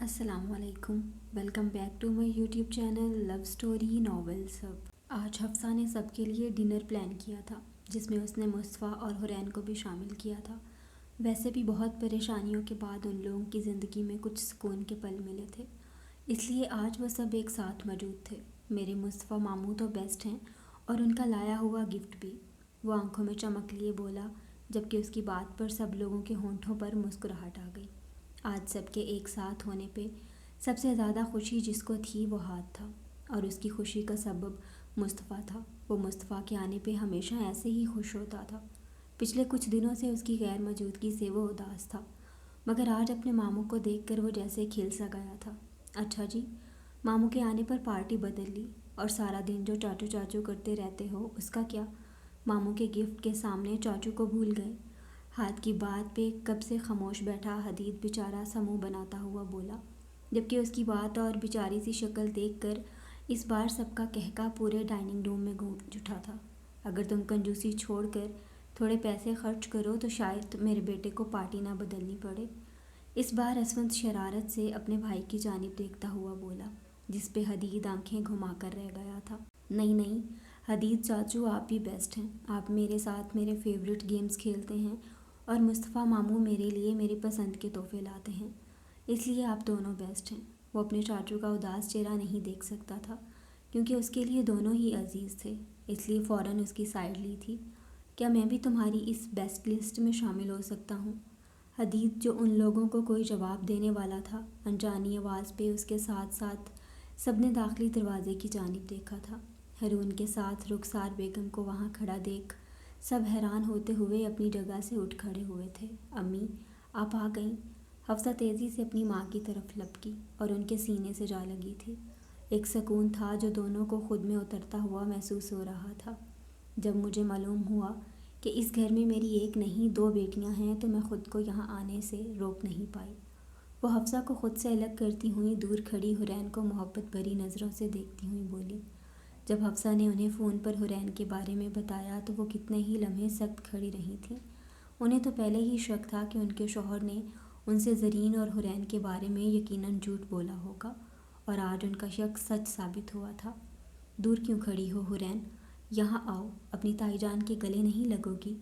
السلام علیکم، welcome back to my YouTube channel love story novels hub. آج حفصہ نے سب کے لیے ڈنر پلان کیا تھا، جس میں اس نے مصطفیٰ اور حرین کو بھی شامل کیا تھا۔ ویسے بھی بہت پریشانیوں کے بعد ان لوگوں کی زندگی میں کچھ سکون کے پل ملے تھے، اس لیے آج وہ سب ایک ساتھ موجود تھے۔ میرے مصطفیٰ ماموں تو بیسٹ ہیں، اور ان کا لایا ہوا گفٹ بھی، وہ آنکھوں میں چمک لیے بولا، جبکہ اس کی بات پر سب لوگوں کے ہونٹوں پر مسکراہٹ آ گئی۔ آج سب کے ایک ساتھ ہونے پہ سب سے زیادہ خوشی جس کو تھی وہ ہاتھ تھا، اور اس کی خوشی کا سبب مصطفیٰ تھا۔ وہ مصطفیٰ کے آنے پہ ہمیشہ ایسے ہی خوش ہوتا تھا۔ پچھلے کچھ دنوں سے اس کی غیر موجودگی سے وہ اداس تھا، مگر آج اپنے ماموں کو دیکھ کر وہ جیسے کھل سا گیا تھا۔ اچھا جی، ماموں کے آنے پر پارٹی بدل لی، اور سارا دن جو چاچو چاچو کرتے رہتے ہو اس کا کیا؟ ماموں کے گفٹ کے سامنے چاچو کو بھول گئے؟ ہاتھ کی بات پہ کب سے خاموش بیٹھا حدید بیچارہ سا منہ بناتا ہوا بولا، جبکہ اس کی بات اور بیچاری سی شکل دیکھ کر اس بار سب کا کہکا پورے ڈائننگ روم میں گونج اٹھا تھا۔ اگر تم کنجوسی چھوڑ کر تھوڑے پیسے خرچ کرو تو شاید میرے بیٹے کو پارٹی نہ بدلنی پڑے۔ اس بار اسفند شرارت سے اپنے بھائی کی جانب دیکھتا ہوا بولا، جس پہ حدید آنکھیں گھما کر رہ گیا تھا۔ نہیں نہیں حدید چاچو، آپ بھی بیسٹ ہیں۔ آپ میرے ساتھ میرے فیوریٹ گیمز کھیلتے ہیں، اور مصطفیٰ ماموں میرے لیے میری پسند کے تحفے لاتے ہیں، اس لیے آپ دونوں بیسٹ ہیں۔ وہ اپنے چاچو کا اداس چہرہ نہیں دیکھ سکتا تھا، کیونکہ اس کے لیے دونوں ہی عزیز تھے، اس لیے فوراً اس کی سائیڈ لی تھی۔ کیا میں بھی تمہاری اس بیسٹ لسٹ میں شامل ہو سکتا ہوں؟ حدید، جو ان لوگوں کو کوئی جواب دینے والا تھا، انجانی آواز پہ اس کے ساتھ ساتھ سب نے داخلی دروازے کی جانب دیکھا تھا۔ ہارون کے ساتھ رخسار بیگم کو وہاں کھڑا دیکھ سب حیران ہوتے ہوئے اپنی جگہ سے اٹھ کھڑے ہوئے تھے۔ امی، آپ آ گئیں؟ حفصہ تیزی سے اپنی ماں کی طرف لپکی اور ان کے سینے سے جا لگی تھی۔ ایک سکون تھا جو دونوں کو خود میں اترتا ہوا محسوس ہو رہا تھا۔ جب مجھے معلوم ہوا کہ اس گھر میں میری ایک نہیں دو بیٹیاں ہیں تو میں خود کو یہاں آنے سے روک نہیں پائی۔ وہ حفصہ کو خود سے الگ کرتی ہوئی دور کھڑی حرین کو محبت بھری نظروں سے دیکھتی ہوئی بولی۔ جب حفصہ نے انہیں فون پر حرین کے بارے میں بتایا تو وہ کتنے ہی لمحے سخت کھڑی رہی تھیں۔ انہیں تو پہلے ہی شک تھا کہ ان کے شوہر نے ان سے زرین اور حرین کے بارے میں یقیناً جھوٹ بولا ہوگا، اور آج ان کا شک سچ ثابت ہوا تھا۔ دور کیوں کھڑی ہو حرین؟ یہاں آؤ، اپنی تائی جان کے گلے نہیں لگو گی؟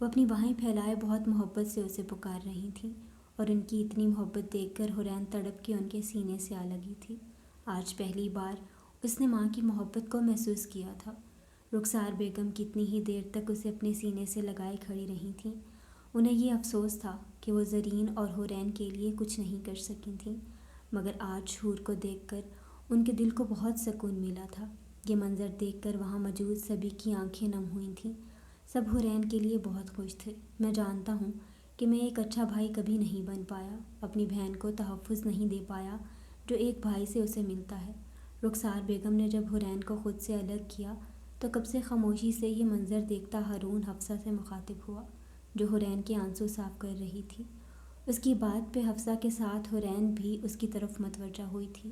وہ اپنی باہیں پھیلائے بہت محبت سے اسے پکار رہی تھیں، اور ان کی اتنی محبت دیکھ کر حرین تڑپ کے ان کے سینے سے آ لگی تھی۔ آج پہلی بار اس نے ماں کی محبت کو محسوس کیا تھا۔ رخسار بیگم کتنی ہی دیر تک اسے اپنے سینے سے لگائے کھڑی رہی تھیں۔ انہیں یہ افسوس تھا کہ وہ زرین اور حرین کے لیے کچھ نہیں کر سکی تھیں، مگر آج حور کو دیکھ کر ان کے دل کو بہت سکون ملا تھا۔ یہ منظر دیکھ کر وہاں موجود سبھی کی آنکھیں نم ہوئی تھیں۔ سب حرین کے لیے بہت خوش تھے۔ میں جانتا ہوں کہ میں ایک اچھا بھائی کبھی نہیں بن پایا، اپنی بہن کو تحفظ نہیں دے پایا جو ایک بھائی سے اسے ملتا ہے۔ رخسار بیگم نے جب حرین کو خود سے الگ کیا تو کب سے خاموشی سے یہ منظر دیکھتا ہارون حفصہ سے مخاطب ہوا، جو حرین کے آنسو صاف کر رہی تھی۔ اس کی بات پہ حفصہ کے ساتھ حرین بھی اس کی طرف متوجہ ہوئی تھی۔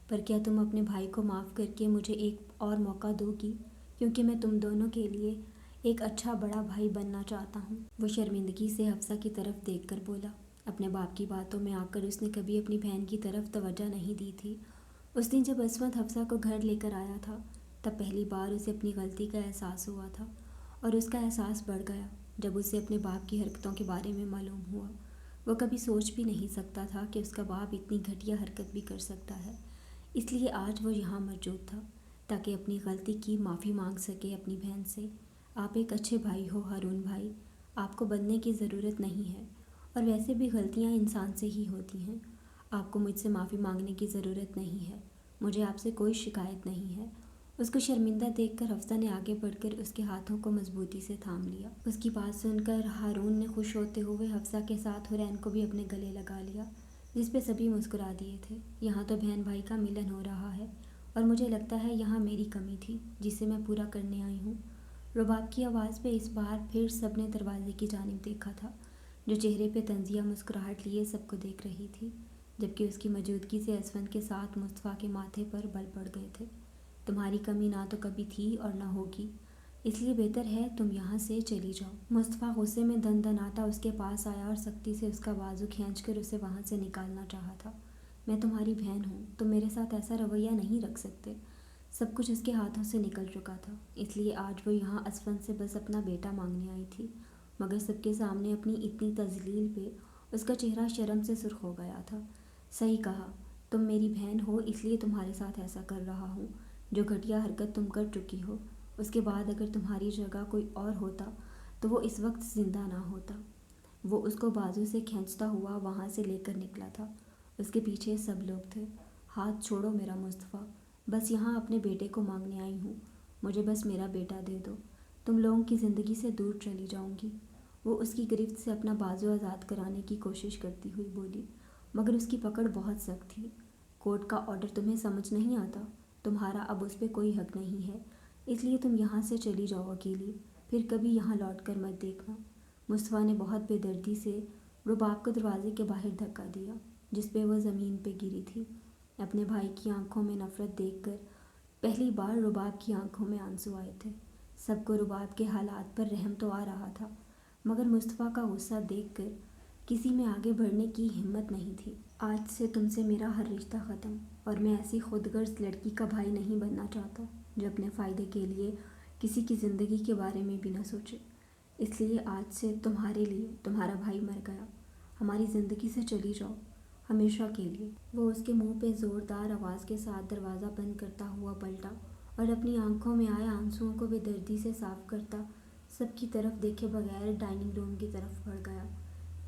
پر کیا تم اپنے بھائی کو معاف کر کے مجھے ایک اور موقع دو گی، کیونکہ میں تم دونوں کے لیے ایک اچھا بڑا بھائی بننا چاہتا ہوں؟ وہ شرمندگی سے حفصہ کی طرف دیکھ کر بولا۔ اپنے باپ کی باتوں میں آ کر اس نے کبھی اپنی بہن کی طرف توجہ نہیں دی تھی۔ اس دن جب عصمت حفصہ کو گھر لے کر آیا تھا تب پہلی بار اسے اپنی غلطی کا احساس ہوا تھا، اور اس کا احساس بڑھ گیا جب اسے اپنے باپ کی حرکتوں کے بارے میں معلوم ہوا۔ وہ کبھی سوچ بھی نہیں سکتا تھا کہ اس کا باپ اتنی گھٹیا حرکت بھی کر سکتا ہے، اس لیے آج وہ یہاں موجود تھا تاکہ اپنی غلطی کی معافی مانگ سکے اپنی بہن سے۔ آپ ایک اچھے بھائی ہو ہارون بھائی، آپ کو بدلنے کی ضرورت نہیں ہے، اور ویسے بھی غلطیاں انسان سے ہی ہوتی ہیں۔ آپ کو مجھ سے معافی مانگنے کی ضرورت نہیں ہے، مجھے آپ سے کوئی شکایت نہیں ہے۔ اس کو شرمندہ دیکھ کر حفصہ نے آگے بڑھ کر اس کے ہاتھوں کو مضبوطی سے تھام لیا۔ اس کی بات سن کر ہارون نے خوش ہوتے ہوئے حفصہ کے ساتھ حرین کو بھی اپنے گلے لگا لیا، جس پہ سبھی مسکرا دیے تھے۔ یہاں تو بہن بھائی کا ملن ہو رہا ہے، اور مجھے لگتا ہے یہاں میری کمی تھی جسے میں پورا کرنے آئی ہوں۔ رباب کی آواز پہ اس بار پھر سب نے دروازے کی جانب دیکھا تھا، جو چہرے پہ طنزیہ مسکراہٹ لیے سب کو دیکھ رہی تھی، جبکہ اس کی موجودگی سے اسفند کے ساتھ مصطفیٰ کے ماتھے پر بل پڑ گئے تھے۔ تمہاری کمی نہ تو کبھی تھی اور نہ ہوگی، اس لیے بہتر ہے تم یہاں سے چلی جاؤ۔ مصطفیٰ غصے میں دن دناتا اس کے پاس آیا اور سختی سے اس کا بازو کھینچ کر اسے وہاں سے نکالنا چاہا تھا، میں تمہاری بہن ہوں، تم میرے ساتھ ایسا رویہ نہیں رکھ سکتے۔ سب کچھ اس کے ہاتھوں سے نکل چکا تھا، اس لیے آج وہ یہاں اسفند سے بس اپنا بیٹا مانگنے آئی تھی، مگر سب کے سامنے اپنی اتنی تذلیل پہ اس کا چہرہ شرم سے سرخ ہو گیا تھا۔ صحیح کہا، تم میری بہن ہو اس لیے تمہارے ساتھ ایسا کر رہا ہوں۔ جو گھٹیا حرکت تم کر چکی ہو، اس کے بعد اگر تمہاری جگہ کوئی اور ہوتا تو وہ اس وقت زندہ نہ ہوتا۔ وہ اس کو بازو سے کھینچتا ہوا وہاں سے لے کر نکلا تھا۔ اس کے پیچھے سب لوگ تھے۔ ہاتھ چھوڑو میرا مصطفیٰ، بس یہاں اپنے بیٹے کو مانگنے آئی ہوں، مجھے بس میرا بیٹا دے دو، تم لوگوں کی زندگی سے دور چلی جاؤں گی۔ وہ اس کی گرفت سے اپنا بازو آزاد کرانے کی کوشش کرتی ہوئی بولی، مگر اس کی پکڑ بہت سخت تھی۔ کورٹ کا آرڈر تمہیں سمجھ نہیں آتا؟ تمہارا اب اس پہ کوئی حق نہیں ہے، اس لیے تم یہاں سے چلی جاؤ اکیلی، پھر کبھی یہاں لوٹ کر مت دیکھنا۔ مصطفیٰ نے بہت بے دردی سے رباب کو دروازے کے باہر دھکا دیا، جس پہ وہ زمین پہ گری تھی۔ اپنے بھائی کی آنکھوں میں نفرت دیکھ کر پہلی بار رباب کی آنکھوں میں آنسو آئے تھے۔ سب کو رباب کے حالات پر رحم تو آ رہا تھا، مگر مصطفیٰ کا غصہ دیکھ کر کسی میں آگے بڑھنے کی ہمت نہیں تھی۔ آج سے تم سے میرا ہر رشتہ ختم، اور میں ایسی خود غرض لڑکی کا بھائی نہیں بننا چاہتا جو اپنے فائدے کے لیے کسی کی زندگی کے بارے میں بھی نہ سوچے۔ اس لیے آج سے تمہارے لیے تمہارا بھائی مر گیا، ہماری زندگی سے چلی جاؤ، ہمیشہ کے لیے۔ وہ اس کے منہ پہ زوردار آواز کے ساتھ دروازہ بند کرتا ہوا پلٹا اور اپنی آنکھوں میں آئے آنسوؤں کو بے دردی سے صاف کرتا سب کی طرف دیکھے بغیر ڈائننگ روم کی طرف بڑھ گیا۔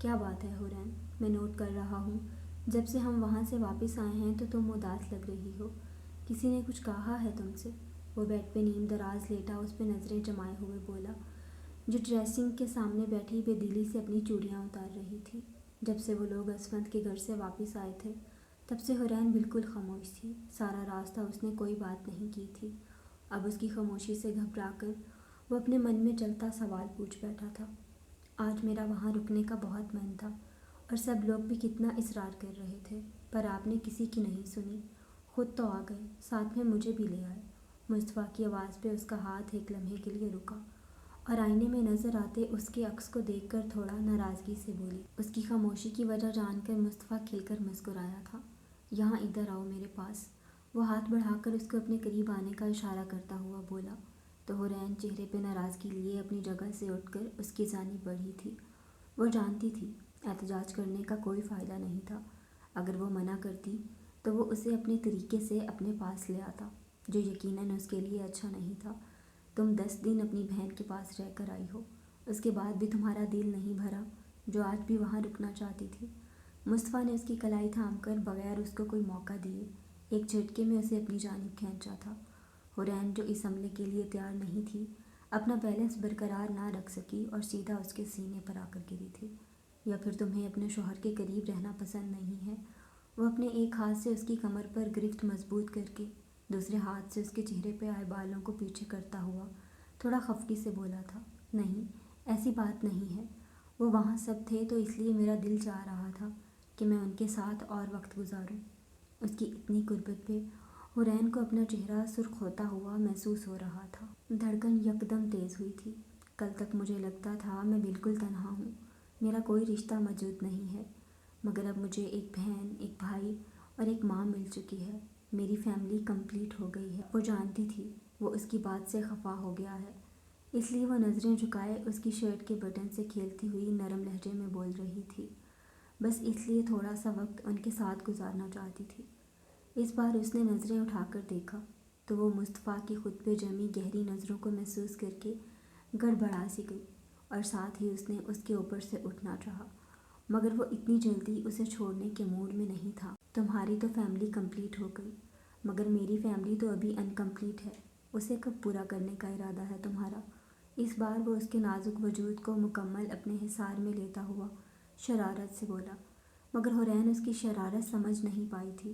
کیا بات ہے حورین، میں نوٹ کر رہا ہوں جب سے ہم وہاں سے واپس آئے ہیں تو تم اداس لگ رہی ہو، کسی نے کچھ کہا ہے تم سے؟ وہ بیڈ پہ نیم دراز لیٹا اس پہ نظریں جمائے ہوئے بولا، جو ڈریسنگ کے سامنے بیٹھی بے دلی سے اپنی چوڑیاں اتار رہی تھی۔ جب سے وہ لوگ اسفند کے گھر سے واپس آئے تھے تب سے حورین بالکل خاموش تھی، سارا راستہ اس نے کوئی بات نہیں کی تھی۔ اب اس کی خاموشی سے گھبرا کر وہ اپنے من میں چلتا سوال پوچھ بیٹھا تھا۔ آج میرا وہاں رکنے کا بہت من تھا اور سب لوگ بھی کتنا اصرار کر رہے تھے، پر آپ نے کسی کی نہیں سنی، خود تو آ گئے، ساتھ میں مجھے بھی لے آئے۔ مصطفیٰ کی آواز پہ اس کا ہاتھ ایک لمحے کے لیے رکا اور آئینے میں نظر آتے اس کے عکس کو دیکھ کر تھوڑا ناراضگی سے بولی۔ اس کی خاموشی کی وجہ جان کر مصطفیٰ کھل کر مسکرایا تھا۔ یہاں ادھر آؤ میرے پاس، وہ ہاتھ بڑھا کر اس کو اپنے قریب آنے کا اشارہ کرتا ہوا بولا، تو حورین چہرے پہ ناراضگی لیے اپنی جگہ سے اٹھ کر اس کی جانب بڑھی تھی۔ وہ جانتی تھی احتجاج کرنے کا کوئی فائدہ نہیں تھا، اگر وہ منع کرتی تو وہ اسے اپنے طریقے سے اپنے پاس لے آتا، جو یقیناً اس کے لیے اچھا نہیں تھا۔ تم 10 دن اپنی بہن کے پاس رہ کر آئی ہو، اس کے بعد بھی تمہارا دل نہیں بھرا، جو آج بھی وہاں رکنا چاہتی تھی۔ مصطفیٰ نے اس کی کلائی تھام کر بغیر اس کو کوئی موقع دیے ایک جھٹکے میں اسے اپنی جانب کھینچا تھا۔ حورین جو اس حملے کے لیے تیار نہیں تھی، اپنا بیلنس برقرار نہ رکھ سکی اور سیدھا اس کے سینے پر آ کر گری تھی۔ یا پھر تمہیں اپنے شوہر کے قریب رہنا پسند نہیں ہے؟ وہ اپنے ایک ہاتھ سے اس کی کمر پر گرفت مضبوط کر کے دوسرے ہاتھ سے اس کے چہرے پہ آئے بالوں کو پیچھے کرتا ہوا تھوڑا خفگی سے بولا تھا، نہیں، ایسی بات نہیں ہے۔ وہ وہاں سب تھے تو اس لیے میرا دل چاہ رہا تھا کہ میں ان کے ساتھ اور وقت گزاروں۔ اس کی اتنی قربت پہ حورین کو اپنا چہرہ سرخ ہوتا ہوا محسوس ہو رہا تھا۔ دھڑکن یکدم تیز ہوئی تھی۔ کل تک مجھے لگتا تھا میں بالکل تنہا ہوں، میرا کوئی رشتہ موجود نہیں ہے، مگر اب مجھے ایک بہن، ایک بھائی اور ایک ماں مل چکی ہے، میری فیملی کمپلیٹ ہو گئی ہے۔ وہ جانتی تھی وہ اس کی بات سے خفا ہو گیا ہے، اس لیے وہ نظریں جھکائے اس کی شرٹ کے بٹن سے کھیلتی ہوئی نرم لہجے میں بول رہی تھی، بس اس لیے تھوڑا سا وقت ان کے ساتھ گزارنا چاہتی تھی۔ اس بار اس نے نظریں اٹھا کر دیکھا تو وہ مصطفیٰ کی خود پہ جمی گہری نظروں کو محسوس کر کے گڑبڑا سی گئی، اور ساتھ ہی اس نے اس کے اوپر سے اٹھنا چاہا، مگر وہ اتنی جلدی اسے چھوڑنے کے موڈ میں نہیں تھا۔ تمہاری تو فیملی کمپلیٹ ہو گئی، مگر میری فیملی تو ابھی انکمپلیٹ ہے، اسے کب پورا کرنے کا ارادہ ہے تمہارا؟ اس بار وہ اس کے نازک وجود کو مکمل اپنے حصار میں لیتا ہوا شرارت سے بولا، مگر حورین اس کی شرارت سمجھ نہیں پائی تھی۔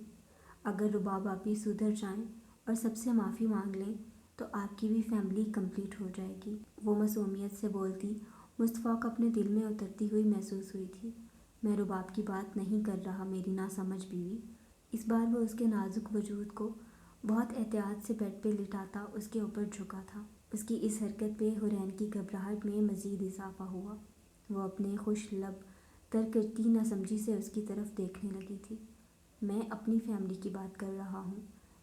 اگر رباب آپی سدھر جائیں اور سب سے معافی مانگ لیں تو آپ کی بھی فیملی کمپلیٹ ہو جائے گی۔ وہ معصومیت سے بولتی مصطفیٰ کو اپنے دل میں اترتی ہوئی محسوس ہوئی تھی۔ میں رباب کی بات نہیں کر رہا میری ناسمجھ بیوی۔ اس بار وہ اس کے نازک وجود کو بہت احتیاط سے بیڈ پہ لٹاتا اس کے اوپر جھکا تھا۔ اس کی اس حرکت پہ حورین کی گھبراہٹ میں مزید اضافہ ہوا۔ وہ اپنے خوش لب تر کرتی ناسمجھی سے اس کی طرف دیکھنے لگی تھی۔ میں اپنی فیملی کی بات کر رہا ہوں،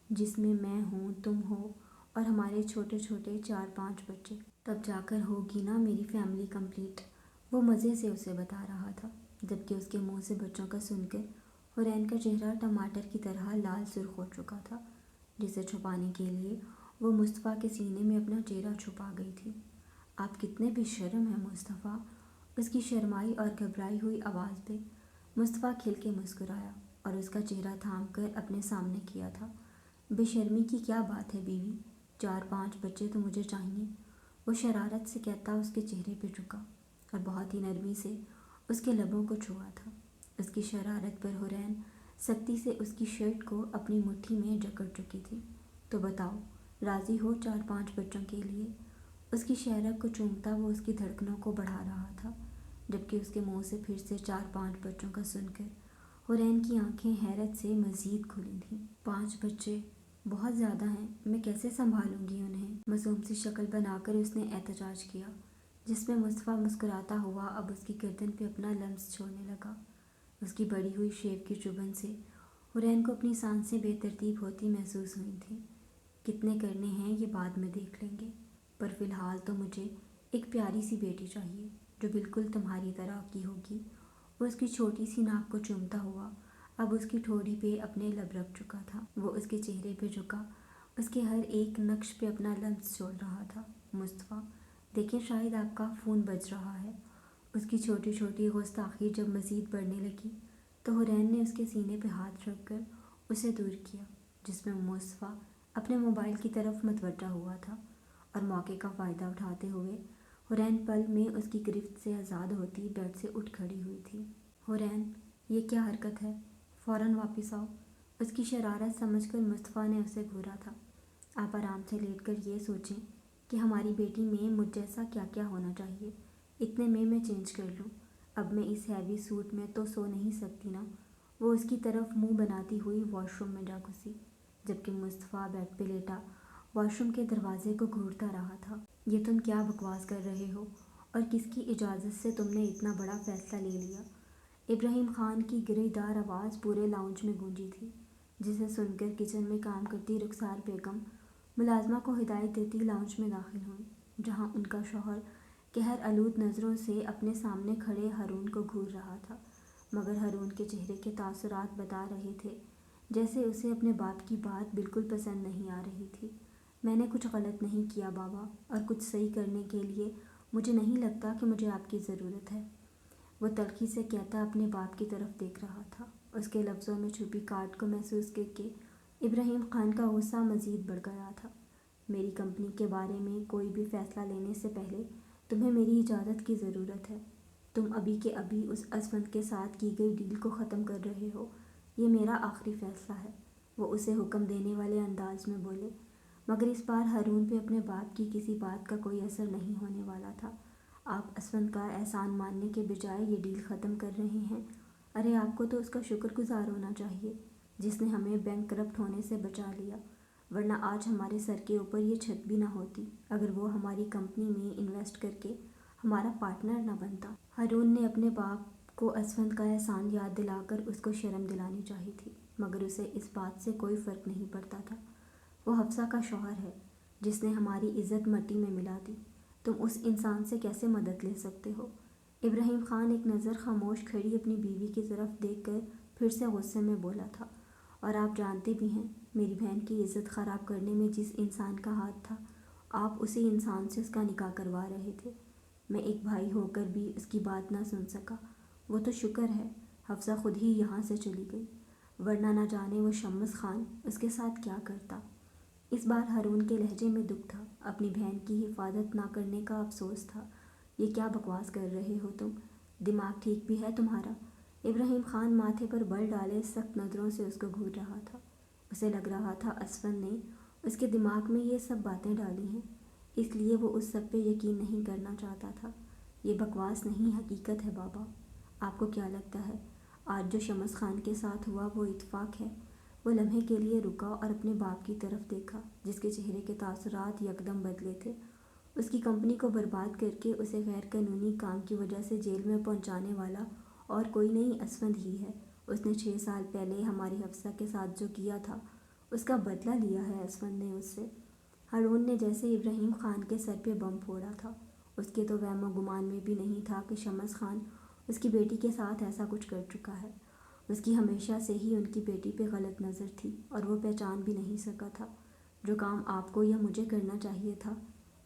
جس میں میں ہوں، تم ہو اور ہمارے چھوٹے چھوٹے 4-5 بچے۔ تب جا کر ہوگی نا میری فیملی کمپلیٹ۔ وہ مزے سے اسے بتا رہا تھا، جبکہ اس کے منہ سے بچوں کا سن کر حورین کا چہرہ ٹماٹر کی طرح لال سرخ ہو چکا تھا، جسے چھپانے کے لیے وہ مصطفیٰ کے سینے میں اپنا چہرہ چھپا گئی تھی۔ آپ کتنے بے شرم ہیں مصطفیٰ! اس کی شرمائی اور گھبرائی ہوئی آواز پہ مصطفیٰ کھل کے مسکرایا اور اس کا چہرہ تھام کر اپنے سامنے کیا تھا۔ بے شرمی کی کیا بات ہے بیوی، 4-5 بچے تو مجھے چاہیے، وہ شرارت سے کہتا اس کے چہرے پہ جھکا اور بہت ہی نرمی سے اس کے لبوں کو چھوا تھا۔ اس کی شرارت پر حورین سختی سے اس کی شرٹ کو اپنی مٹھی میں جکڑ چکی تھی۔ تو بتاؤ، راضی ہو 4-5 بچوں کے لیے؟ اس کی شہرک کو چومتا وہ اس کی دھڑکنوں کو بڑھا رہا تھا، جبکہ اس کے منہ سے پھر سے 4-5 بچوں کا سن کر حورین کی آنکھیں حیرت سے مزید کھلی تھیں۔ 5 بچے بہت زیادہ ہیں، میں کیسے سنبھالوں گی انہیں؟ معصوم سی شکل بنا کر اس نے احتجاج کیا، جس میں مصطفیٰ مسکراتا ہوا اب اس کی گردن پہ اپنا لمس چھوڑنے لگا۔ اس کی بڑی ہوئی شیو کی چبھن سے حورین کو اپنی سانسیں بے ترتیب ہوتی محسوس ہوئی تھیں۔ کتنے کرنے ہیں یہ بعد میں دیکھ لیں گے، پر فی الحال تو مجھے ایک پیاری سی بیٹی چاہیے جو بالکل تمہاری طرح کی ہوگی۔ وہ اس کی چھوٹی سی ناک کو چومتا ہوا اب اس کی ٹھوڑی پہ اپنے لب رکھ چکا تھا۔ وہ اس کے چہرے پہ جھکا، اس کے ہر ایک نقش پہ اپنا لمس چھوڑ رہا تھا۔ مصطفیٰ دیکھیں، شاید آپ کا خون بج رہا ہے۔ اس کی چھوٹی چھوٹی گستاخی جب مزید بڑھنے لگی تو حورین نے اس کے سینے پہ ہاتھ رکھ کر اسے دور کیا، جس میں مصطفیٰ اپنے موبائل کی طرف متوجہ ہوا تھا اور موقع کا فائدہ اٹھاتے ہوئے حورین پل میں اس کی گرفت سے آزاد ہوتی بیڈ سے اٹھ کھڑی ہوئی تھی۔ حورین، یہ کیا حرکت ہے؟ فوراً واپس آؤ! اس کی شرارت سمجھ کر مصطفیٰ نے اسے گھورا تھا۔ آپ آرام سے لیٹ کر یہ سوچیں کہ ہماری بیٹی میں مجھ جیسا کیا کیا ہونا چاہیے، اتنے میں چینج کر لوں۔ اب میں اس ہیوی سوٹ میں تو سو نہیں سکتی نا؟ وہ اس کی طرف منہ بناتی ہوئی واش روم میں جا گھسی، جبکہ مصطفیٰ بیڈ پہ لیٹا واش روم کے دروازے کو گھورتا رہا تھا۔ یہ تم کیا بکواس کر رہے ہو اور کس کی اجازت سے تم نے اتنا بڑا فیصلہ لے لیا؟ ابراہیم خان کی گرے دار آواز پورے لاؤنج میں گونجی تھی، جسے سن کر کچن میں کام کرتی رخسار بیگم ملازمہ کو ہدایت دیتی لاؤنج میں داخل ہوئیں، جہاں ان کا شوہر قہر آلود نظروں سے اپنے سامنے کھڑے ہارون کو گھور رہا تھا، مگر ہارون کے چہرے کے تاثرات بتا رہے تھے جیسے اسے اپنے باپ کی بات بالکل پسند نہیں آ رہی تھی۔ میں نے کچھ غلط نہیں کیا بابا، اور کچھ صحیح کرنے کے لیے مجھے نہیں لگتا کہ مجھے آپ کی ضرورت ہے، وہ تلخی سے کہتا اپنے باپ کی طرف دیکھ رہا تھا۔ اس کے لفظوں میں چھپی کاٹ کو محسوس کر کے ابراہیم خان کا غصہ مزید بڑھ گیا تھا۔ میری کمپنی کے بارے میں کوئی بھی فیصلہ لینے سے پہلے تمہیں میری اجازت کی ضرورت ہے۔ تم ابھی کے ابھی اس اسفند کے ساتھ کی گئی ڈیل کو ختم کر رہے ہو، یہ میرا آخری فیصلہ ہے، وہ اسے حکم دینے والے انداز میں بولے، مگر اس بار ہارون پہ اپنے باپ کی کسی بات کا کوئی اثر نہیں ہونے والا تھا۔ آپ اسفند کا احسان ماننے کے بجائے یہ ڈیل ختم کر رہے ہیں۔ ارے آپ کو تو اس کا شکر گزار ہونا چاہیے جس نے ہمیں بینک کرپٹ ہونے سے بچا لیا، ورنہ آج ہمارے سر کے اوپر یہ چھت بھی نہ ہوتی اگر وہ ہماری کمپنی میں انویسٹ کر کے ہمارا پارٹنر نہ بنتا۔ ہارون نے اپنے باپ کو اسفند کا احسان یاد دلا کر اس کو شرم دلانی چاہی تھی، مگر اسے اس بات سے کوئی فرق نہیں پڑتا تھا۔ وہ حفصہ کا شوہر ہے جس نے ہماری عزت مٹی میں ملا دی، تم اس انسان سے کیسے مدد لے سکتے ہو؟ ابراہیم خان ایک نظر خاموش کھڑی اپنی بیوی کی طرف دیکھ کر پھر سے غصے میں بولا تھا، اور آپ جانتے بھی ہیں میری بہن کی عزت خراب کرنے میں جس انسان کا ہاتھ تھا، آپ اسی انسان سے اس کا نکاح کروا رہے تھے۔ میں ایک بھائی ہو کر بھی اس کی بات نہ سن سکا۔ وہ تو شکر ہے حفصہ خود ہی یہاں سے چلی گئی، ورنہ نہ جانے وہ شمس خان اس کے ساتھ کیا کرتا۔ اس بار ہارون کے لہجے میں دکھ تھا، اپنی بہن کی حفاظت نہ کرنے کا افسوس تھا۔ یہ کیا بکواس کر رہے ہو تم؟ دماغ ٹھیک بھی ہے تمہارا؟ ابراہیم خان ماتھے پر بل ڈالے سخت نظروں سے اس کو گھور رہا تھا۔ اسے لگ رہا تھا اسفند نے اس کے دماغ میں یہ سب باتیں ڈالی ہیں، اس لیے وہ اس سب پہ یقین نہیں کرنا چاہتا تھا۔ یہ بکواس نہیں، حقیقت ہے بابا۔ آپ کو کیا لگتا ہے آج جو شمس خان کے ساتھ ہوا وہ اتفاق ہے؟ وہ لمحے کے لیے رکا اور اپنے باپ کی طرف دیکھا، جس کے چہرے کے تاثرات یکدم بدلے تھے۔ اس کی کمپنی کو برباد کر کے اسے غیر قانونی کام کی وجہ سے جیل میں پہنچانے والا اور کوئی نہیں اسفند ہی ہے، اس نے 6 سال پہلے ہماری حفصہ کے ساتھ جو کیا تھا اس کا بدلہ لیا ہے اسفند نے اس سے۔ ہارون نے جیسے ابراہیم خان کے سر پہ بم پھوڑا تھا، اس کے تو وہم و گمان میں بھی نہیں تھا کہ شمس خان اس کی بیٹی کے ساتھ ایسا کچھ کر چکا ہے۔ اس کی ہمیشہ سے ہی ان کی بیٹی پہ غلط نظر تھی اور وہ پہچان بھی نہیں سکا تھا۔ جو کام آپ کو یا مجھے کرنا چاہیے تھا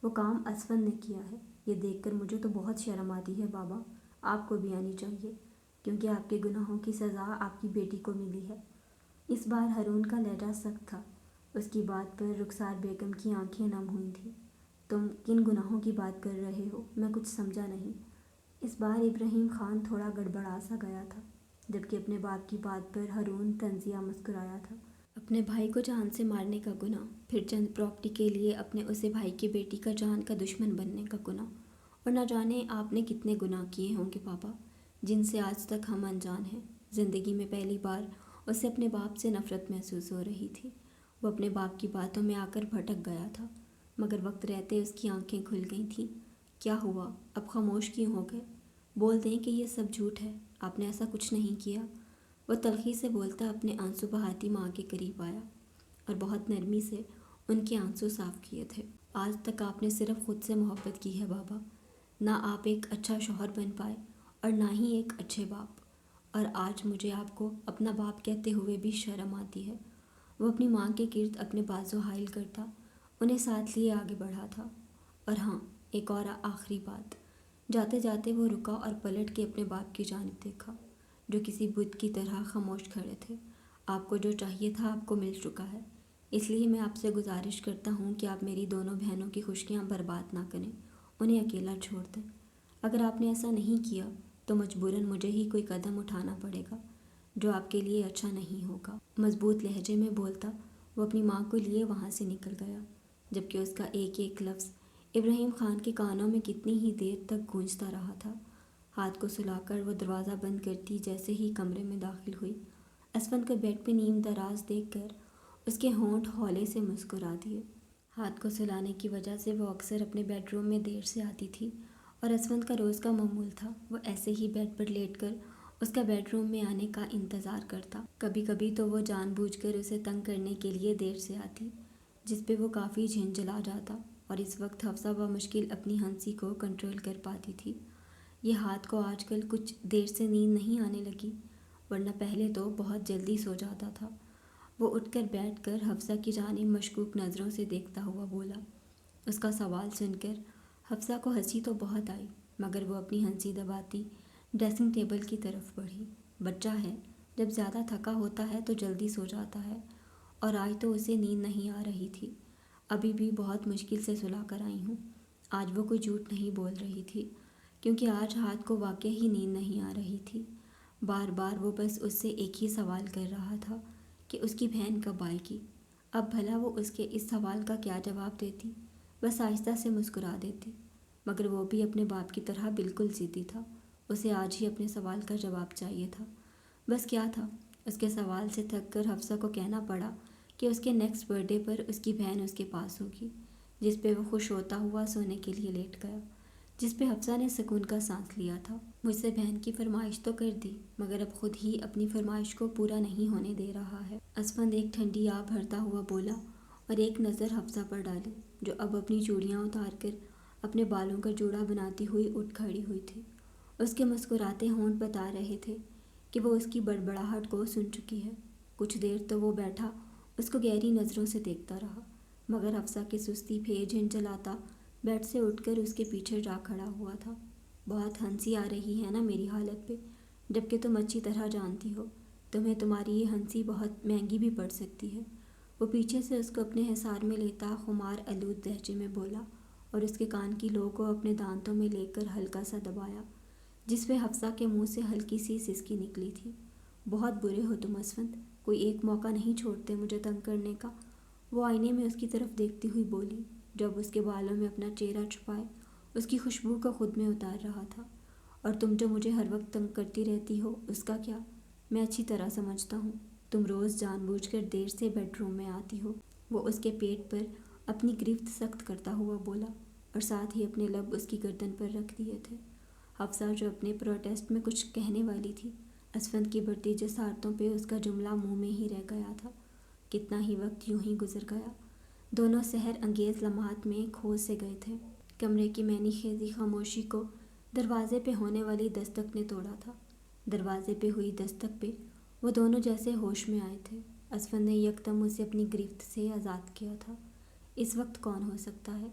وہ کام اسفند نے کیا ہے۔ یہ دیکھ کر مجھے تو بہت شرم آتی ہے بابا، آپ کو بھی آنی چاہیے، کیونکہ آپ کے گناہوں کی سزا آپ کی بیٹی کو ملی ہے۔ اس بار ہارون کا لہجہ سخت تھا۔ اس کی بات پر رخسار بیگم کی آنکھیں نم ہوئی تھیں۔ تم کن گناہوں کی بات کر رہے ہو؟ میں کچھ سمجھا نہیں۔ اس بار ابراہیم خان تھوڑا گڑبڑا سا گیا تھا، جبکہ اپنے باپ کی بات پر ہارون طنزیہ مسکرایا تھا۔ اپنے بھائی کو جان سے مارنے کا گناہ، پھر چند پراپرٹی کے لیے اپنے اسے بھائی کی بیٹی کا جان کا دشمن بننے کا گناہ، اور نہ جانے آپ نے کتنے گناہ کیے ہوں گے پاپا، جن سے آج تک ہم انجان ہیں۔ زندگی میں پہلی بار اسے اپنے باپ سے نفرت محسوس ہو رہی تھی۔ وہ اپنے باپ کی باتوں میں آ کر بھٹک گیا تھا، مگر وقت رہتے اس کی آنکھیں کھل گئی تھیں۔ کیا ہوا؟ اب خاموش کیوں ہو گئے؟ بول دیں کہ یہ سب جھوٹ ہے، آپ نے ایسا کچھ نہیں کیا۔ وہ تلخی سے بولتا اپنے آنسو بہاتی ماں کے قریب آیا اور بہت نرمی سے ان کے آنسو صاف کیے تھے۔ آج تک آپ نے صرف خود سے محبت کی ہے بابا، نہ آپ ایک اچھا شوہر بن پائے اور نہ ہی ایک اچھے باپ، اور آج مجھے آپ کو اپنا باپ کہتے ہوئے بھی شرم آتی ہے۔ وہ اپنی ماں کے گرد اپنے بازو حائل کرتا انہیں ساتھ لیے آگے بڑھا تھا۔ اور ہاں، ایک اور آخری بات۔ جاتے جاتے وہ رکا اور پلٹ کے اپنے باپ کی جانب دیکھا، جو کسی بت کی طرح خاموش کھڑے تھے۔ آپ کو جو چاہیے تھا آپ کو مل چکا ہے، اس لیے میں آپ سے گزارش کرتا ہوں کہ آپ میری دونوں بہنوں کی خوشیاں برباد نہ کریں، انہیں اکیلا چھوڑ دیں۔ اگر آپ نے ایسا نہیں کیا تو مجبوراً مجھے ہی کوئی قدم اٹھانا پڑے گا جو آپ کے لیے اچھا نہیں ہوگا۔ مضبوط لہجے میں بولتا وہ اپنی ماں کو لیے وہاں سے نکل گیا، جبکہ اس کا ایک ایک لفظ ابراہیم خان کے کانوں میں کتنی ہی دیر تک گونجتا رہا تھا۔ ہاتھ کو سلا کر وہ دروازہ بند کرتی جیسے ہی کمرے میں داخل ہوئی، اسفند کو بیڈ پہ نیم دراز دیکھ کر اس کے ہونٹ ہولے سے مسکرا دیے۔ ہاتھ کو سلانے کی وجہ سے وہ اکثر اپنے بیڈ روم میں دیر سے آتی تھی، اور اسفند کا روز کا معمول تھا وہ ایسے ہی بیڈ پر لیٹ کر اس کا بیڈ روم میں آنے کا انتظار کرتا۔ کبھی کبھی تو وہ جان بوجھ کر اسے تنگ کرنے کے لیے دیر سے آتی، جس پہ وہ کافی جھنجھلا جاتا، اور اس وقت حفصہ بمشکل اپنی ہنسی کو کنٹرول کر پاتی تھی۔ یہ ہاتھ کو آج کل کچھ دیر سے نیند نہیں آنے لگی، ورنہ پہلے تو بہت جلدی سو جاتا تھا۔ وہ اٹھ کر بیٹھ کر حفصہ کی جانب مشکوک نظروں سے دیکھتا ہوا بولا۔ اس کا سوال سن کر حفصہ کو ہنسی تو بہت آئی، مگر وہ اپنی ہنسی دباتی ڈریسنگ ٹیبل کی طرف بڑھی۔ بچہ ہے، جب زیادہ تھکا ہوتا ہے تو جلدی سو جاتا ہے، اور آج تو اسے نیند نہیں آ رہی تھی۔ ابھی بھی بہت مشکل سے سلا کر آئی ہوں۔ آج وہ کوئی جھوٹ نہیں بول رہی تھی، کیونکہ آج ہاتھ کو واقعی ہی نیند نہیں آ رہی تھی۔ بار بار وہ بس اس سے ایک ہی سوال کر رہا تھا کہ اس کی بہن کب آئے گی۔ اب بھلا وہ اس کے اس سوال کا کیا جواب دیتی؟ بس آہستہ سے مسکرا دیتی، مگر وہ بھی اپنے باپ کی طرح بالکل ضدی تھا۔ اسے آج ہی اپنے سوال کا جواب چاہیے تھا۔ بس کیا تھا؟ اس کے سوال سے تھک کر حفصہ کو کہنا پڑا کہ اس کے نیکسٹ برتھ ڈے پر اس کی بہن اس کے پاس ہوگی، جس پہ وہ خوش ہوتا ہوا سونے کے لیے لیٹ گیا، جس پہ حفصہ نے سکون کا سانس لیا تھا۔ مجھ سے بہن کی فرمائش تو کر دی، مگر اب خود ہی اپنی فرمائش کو پورا نہیں ہونے دے رہا ہے۔ اسفند ایک ٹھنڈی آہ بھرتا ہوا بولا اور ایک نظر حفصہ پر ڈالی، جو اب اپنی چوڑیاں اتار کر اپنے بالوں کا جوڑا بناتی ہوئی اٹھ کھڑی ہوئی تھی۔ اس کے مسکراتے ہونٹ بتا رہے تھے کہ وہ اس کی بڑبڑاہٹ کو سن چکی ہے۔ کچھ دیر تو وہ بیٹھا اس کو گہری نظروں سے دیکھتا رہا، مگر حفصہ کی سستی پہ جھنجھلاتا بیڈ سے اٹھ کر اس کے پیچھے جا کھڑا ہوا تھا۔ بہت ہنسی آ رہی ہے نا میری حالت پہ، جبکہ تم اچھی طرح جانتی ہو تمہیں تمہاری یہ ہنسی بہت مہنگی بھی پڑ سکتی ہے۔ وہ پیچھے سے اس کو اپنے حصار میں لیتا خمار آلود لہجے میں بولا اور اس کے کان کی لو کو اپنے دانتوں میں لے کر ہلکا سا دبایا، جس پہ حفصہ کے منہ سے ہلکی سی سسکی نکلی تھی۔ بہت برے ہو تم اسفند، کوئی ایک موقع نہیں چھوڑتے مجھے تنگ کرنے کا۔ وہ آئینے میں اس کی طرف دیکھتی ہوئی بولی، جب اس کے بالوں میں اپنا چہرہ چھپائے اس کی خوشبو کو خود میں اتار رہا تھا۔ اور تم جو مجھے ہر وقت تنگ کرتی رہتی ہو اس کا کیا؟ میں اچھی طرح سمجھتا ہوں، تم روز جان بوجھ کر دیر سے بیڈ روم میں آتی ہو۔ وہ اس کے پیٹ پر اپنی گرفت سخت کرتا ہوا بولا اور ساتھ ہی اپنے لب اس کی گردن پر رکھ دیے تھے۔ حفصہ جو اپنے پروٹیسٹ میں کچھ کہنے والی تھی، اسفند کی بڑھتی جسارتوں پہ اس کا جملہ منہ میں ہی رہ گیا تھا۔ کتنا ہی وقت یوں ہی گزر گیا۔ دونوں سحر انگیز لمحات میں کھو سے گئے تھے۔ کمرے کی معنی خیزی خاموشی کو دروازے پہ ہونے والی دستک نے توڑا تھا۔ دروازے پہ ہوئی دستک پہ وہ دونوں جیسے ہوش میں آئے تھے۔ اسفند نے یکدم اسے اپنی گرفت سے آزاد کیا تھا۔ اس وقت کون ہو سکتا ہے؟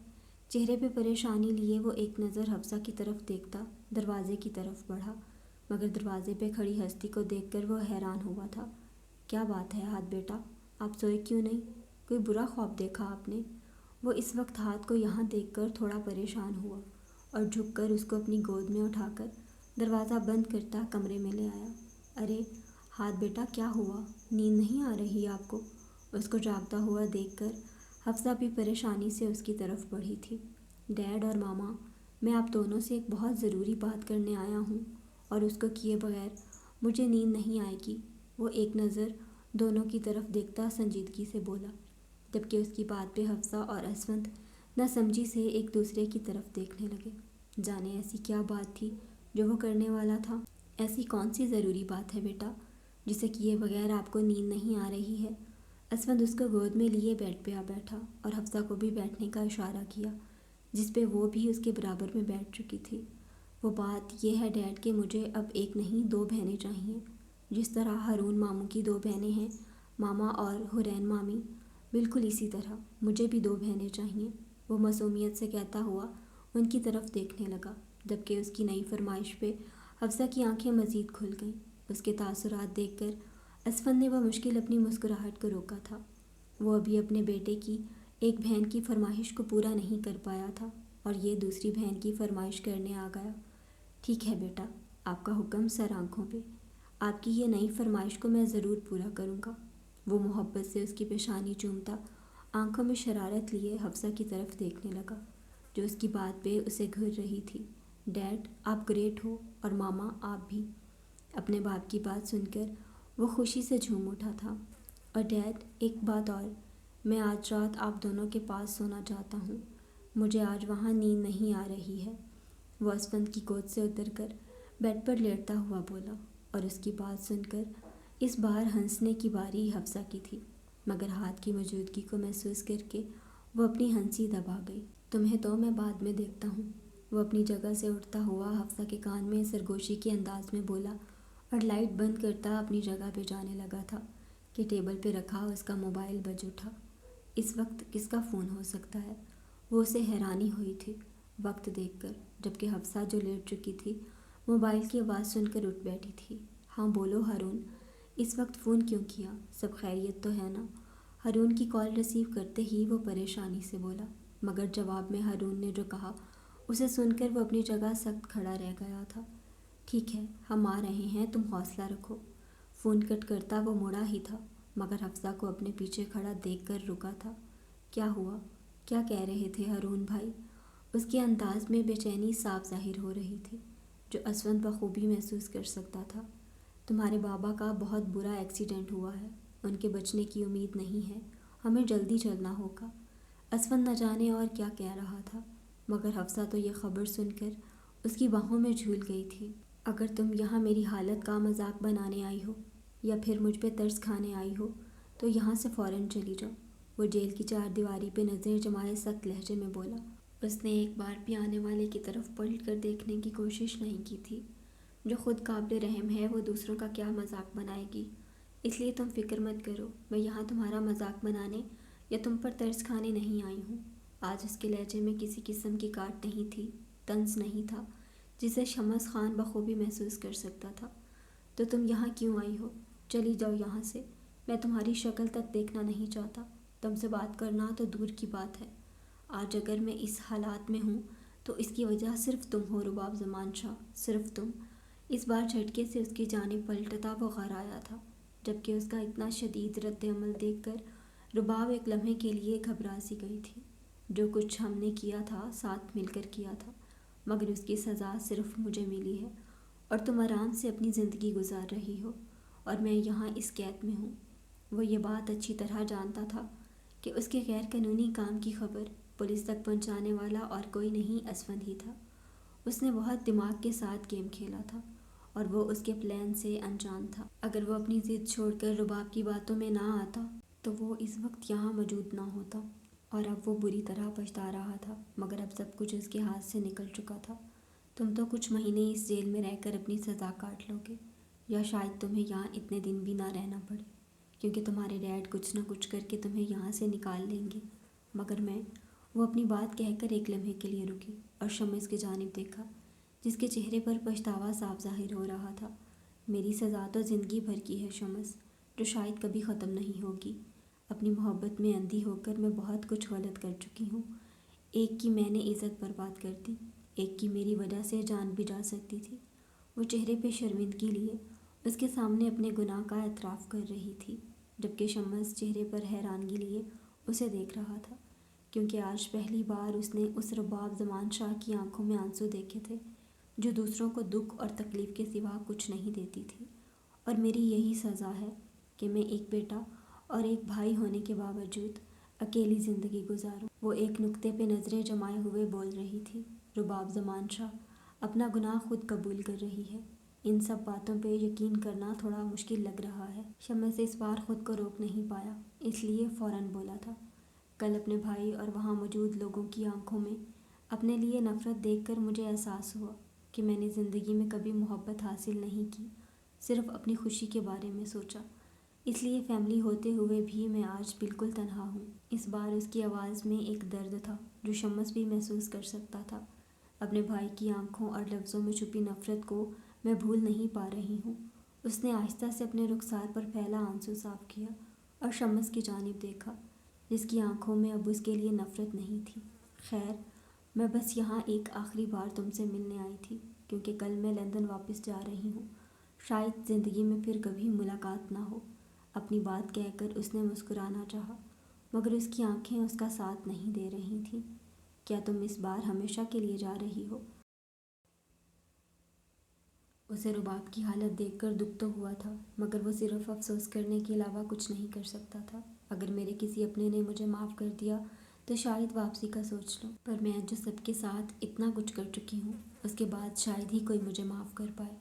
چہرے پہ پریشانی لیے وہ ایک نظر حفصہ کی طرف دیکھتا دروازے کی طرف بڑھا، مگر دروازے پہ کھڑی ہستی کو دیکھ کر وہ حیران ہوا تھا۔ کیا بات ہے ہاتھ بیٹا، آپ سوئے کیوں نہیں؟ کوئی برا خواب دیکھا آپ نے؟ وہ اس وقت ہاتھ کو یہاں دیکھ کر تھوڑا پریشان ہوا اور جھک کر اس کو اپنی گود میں اٹھا کر دروازہ بند کرتا کمرے میں لے آیا۔ ارے ہاتھ بیٹا، کیا ہوا؟ نیند نہیں آ رہی آپ کو؟ اس کو جاگتا ہوا دیکھ کر حفصہ بھی پریشانی سے اس کی طرف بڑھی تھی۔ ڈیڈ اور ماما، میں آپ دونوں سے ایک بہت ضروری بات کرنے آیا ہوں اور اس کو کیے بغیر مجھے نیند نہیں آئے گی۔ وہ ایک نظر دونوں کی طرف دیکھتا سنجیدگی سے بولا، جبکہ اس کی بات پہ حفصہ اور اسفند نہ سمجھی سے ایک دوسرے کی طرف دیکھنے لگے۔ جانے ایسی کیا بات تھی جو وہ کرنے والا تھا؟ ایسی کون سی ضروری بات ہے بیٹا جسے کیے بغیر آپ کو نیند نہیں آ رہی ہے؟ اسفند اس کو گود میں لیے بیڈ پہ آ بیٹھا اور حفصہ کو بھی بیٹھنے کا اشارہ کیا، جس پہ وہ بھی اس کے برابر میں بیٹھ چکی تھی۔ وہ بات یہ ہے ڈیڈ کہ مجھے اب ایک نہیں 2 بہنیں چاہیے، جس طرح ہارون ماموں کی 2 بہنیں ہیں، ماما اور حورین مامی، بالکل اسی طرح مجھے بھی 2 بہنیں چاہیے۔ وہ معصومیت سے کہتا ہوا ان کی طرف دیکھنے لگا، جبکہ اس کی نئی فرمائش پہ حفصہ کی آنکھیں مزید کھل گئیں۔ اس کے تاثرات دیکھ کر اسفند نے بمشکل اپنی مسکراہٹ کو روکا تھا۔ وہ ابھی اپنے بیٹے کی ایک بہن کی فرمائش کو پورا نہیں کر پایا تھا اور یہ دوسری بہن کی فرمائش کرنے آ گیا۔ ٹھیک ہے بیٹا، آپ کا حکم سر آنکھوں پہ، آپ کی یہ نئی فرمائش کو میں ضرور پورا کروں گا۔ وہ محبت سے اس کی پیشانی چومتا آنکھوں میں شرارت لیے حفصہ کی طرف دیکھنے لگا، جو اس کی بات پہ اسے گھر رہی تھی۔ ڈیڈ آپ گریٹ ہو اور ماما آپ بھی۔ اپنے باپ کی بات سن کر وہ خوشی سے جھوم اٹھا تھا۔ اور ڈیڈ ایک بات اور، میں آج رات آپ دونوں کے پاس سونا چاہتا ہوں، مجھے آج وہاں نیند نہیں آ رہی ہے۔ وہ اسفند کی گود سے اتر کر بیڈ پر لیٹتا ہوا بولا، اور اس کی بات سن کر اس بار ہنسنے کی باری حفصہ کی تھی، مگر ہاتھ کی موجودگی کو محسوس کر کے وہ اپنی ہنسی دبا گئی۔ تمہیں تو میں بعد میں دیکھتا ہوں۔ وہ اپنی جگہ سے اٹھتا ہوا حفصہ کے کان میں سرگوشی کے انداز میں بولا اور لائٹ بند کرتا اپنی جگہ پہ جانے لگا تھا کہ ٹیبل پہ رکھا اس کا موبائل بج اٹھا۔ اس وقت کس کا فون ہو سکتا ہے؟ وہ اسے حیرانی ہوئی تھی وقت دیکھ کر، جبکہ حفصہ جو لیٹ چکی تھی موبائل کی آواز سن کر اٹھ بیٹھی تھی۔ ہاں بولو ہارون، اس وقت فون کیوں کیا؟ سب خیریت تو ہے نا؟ ہارون کی کال ریسیو کرتے ہی وہ پریشانی سے بولا، مگر جواب میں ہارون نے جو کہا اسے سن کر وہ اپنی جگہ سخت کھڑا رہ گیا تھا۔ ٹھیک ہے، ہم آ رہے ہیں، تم حوصلہ رکھو۔ فون کٹ کرتا وہ مڑا ہی تھا، مگر حفصہ کو اپنے پیچھے کھڑا دیکھ کر رکا تھا۔ کیا ہوا؟ کیا کہہ رہے تھے ہارون بھائی؟ اس کے انداز میں بے چینی صاف ظاہر ہو رہی تھی، جو اسفند بخوبی محسوس کر سکتا تھا۔ تمہارے بابا کا بہت برا ایکسیڈنٹ ہوا ہے، ان کے بچنے کی امید نہیں ہے، ہمیں جلدی چلنا ہوگا۔ اسفند نہ جانے اور کیا کہہ رہا تھا، مگر حفصہ تو یہ خبر سن کر اس کی باہوں میں جھول گئی تھی۔ اگر تم یہاں میری حالت کا مذاق بنانے آئی ہو یا پھر مجھ پہ ترس کھانے آئی ہو تو یہاں سے فوراً چلی جاؤ، وہ جیل کی 4 دیواری پہ نظریں جمائے سخت لہجے میں بولا۔ اس نے ایک بار بھی آنے والے کی طرف پلٹ کر دیکھنے کی کوشش نہیں کی تھی۔ جو خود قابل رحم ہے وہ دوسروں کا کیا مذاق بنائے گی؟ اس لیے تم فکر مت کرو، میں یہاں تمہارا مذاق بنانے یا تم پر ترس کھانے نہیں آئی ہوں۔ آج اس کے لہجے میں کسی قسم کی کاٹ نہیں تھی، طنز نہیں تھا، جسے شمس خان بخوبی محسوس کر سکتا تھا۔ تو تم یہاں کیوں آئی ہو؟ چلی جاؤ یہاں سے، میں تمہاری شکل تک دیکھنا نہیں چاہتا، تم سے بات کرنا تو دور کی بات ہے۔ آج اگر میں اس حالات میں ہوں تو اس کی وجہ صرف تم ہو رباب زمان شاہ، صرف تم۔ اس بار جھٹکے سے اس کی جانب پلٹتا وہ غر آیا تھا، جبکہ اس کا اتنا شدید رد عمل دیکھ کر رباب ایک لمحے کے لیے گھبرا سی گئی تھی۔ جو کچھ ہم نے کیا تھا ساتھ مل کر کیا تھا، مگر اس کی سزا صرف مجھے ملی ہے اور تم آرام سے اپنی زندگی گزار رہی ہو اور میں یہاں اس قید میں ہوں۔ وہ یہ بات اچھی طرح جانتا تھا کہ اس کے غیر قانونی کام کی خبر پولیس تک پہنچانے والا اور کوئی نہیں اسفند ہی تھا۔ اس نے بہت دماغ کے ساتھ گیم کھیلا تھا اور وہ اس کے پلان سے انجان تھا۔ اگر وہ اپنی ضد چھوڑ کر رباب کی باتوں میں نہ آتا تو وہ اس وقت یہاں موجود نہ ہوتا، اور اب وہ بری طرح پچھتا رہا تھا، مگر اب سب کچھ اس کے ہاتھ سے نکل چکا تھا۔ تم تو کچھ مہینے اس جیل میں رہ کر اپنی سزا کاٹ لو گے، یا شاید تمہیں یہاں اتنے دن بھی نہ رہنا پڑے، کیونکہ تمہارے ڈیڈ کچھ نہ کچھ کر کے تمہیں یہاں سے نکال لیں گے۔ مگر وہ اپنی بات کہہ کر ایک لمحے کے لیے رکی اور شمس کی جانب دیکھا، جس کے چہرے پر پچھتاوا صاف ظاہر ہو رہا تھا۔ میری سزا تو زندگی بھر کی ہے شمس، جو شاید کبھی ختم نہیں ہوگی۔ اپنی محبت میں اندھی ہو کر میں بہت کچھ غلط کر چکی ہوں۔ ایک کی میں نے عزت برباد کر دی، ایک کی میری وجہ سے جان بھی جا سکتی تھی۔ وہ چہرے پہ شرمندگی لیے اس کے سامنے اپنے گناہ کا اعتراف کر رہی تھی، جبکہ شمس چہرے پر حیرانگی لیے اسے دیکھ رہا تھا، کیونکہ آج پہلی بار اس نے اس رباب زمان شاہ کی آنکھوں میں آنسو دیکھے تھے، جو دوسروں کو دکھ اور تکلیف کے سوا کچھ نہیں دیتی تھی۔ اور میری یہی سزا ہے کہ میں ایک بیٹا اور ایک بھائی ہونے کے باوجود اکیلی زندگی گزاروں۔ وہ ایک نقطے پہ نظریں جمائے ہوئے بول رہی تھی۔ رباب زمان شاہ اپنا گناہ خود قبول کر رہی ہے، ان سب باتوں پہ یقین کرنا تھوڑا مشکل لگ رہا ہے۔ شمس اس بار خود کو روک نہیں پایا، اس لیے فوراً بولا تھا، کل اپنے بھائی اور وہاں موجود لوگوں کی آنکھوں میں اپنے لیے نفرت دیکھ کر مجھے احساس ہوا کہ میں نے زندگی میں کبھی محبت حاصل نہیں کی، صرف اپنی خوشی کے بارے میں سوچا۔ اس لیے فیملی ہوتے ہوئے بھی میں آج بالکل تنہا ہوں۔ اس بار اس کی آواز میں ایک درد تھا جو شمس بھی محسوس کر سکتا تھا۔ اپنے بھائی کی آنکھوں اور لفظوں میں چھپی نفرت کو میں بھول نہیں پا رہی ہوں۔ اس نے آہستہ سے اپنے رخسار پر پھیلا آنسو صاف کیا اور شمس کی جانب دیکھا، جس کی آنکھوں میں اب اس کے لیے نفرت نہیں تھی۔ خیر، میں بس یہاں ایک آخری بار تم سے ملنے آئی تھی، کیونکہ کل میں لندن واپس جا رہی ہوں، شاید زندگی میں پھر کبھی ملاقات نہ ہو۔ اپنی بات کہہ کر اس نے مسکرانا چاہا، مگر اس کی آنکھیں اس کا ساتھ نہیں دے رہی تھیں۔ کیا تم اس بار ہمیشہ کے لیے جا رہی ہو؟ اسے رباب کی حالت دیکھ کر دکھ تو ہوا تھا، مگر وہ صرف افسوس کرنے کے علاوہ کچھ نہیں کر سکتا تھا۔ اگر میرے کسی اپنے نے مجھے معاف کر دیا تو شاید واپسی کا سوچ لوں، پر میں جو سب کے ساتھ اتنا کچھ کر چکی ہوں، اس کے بعد شاید ہی کوئی مجھے معاف کر پائے۔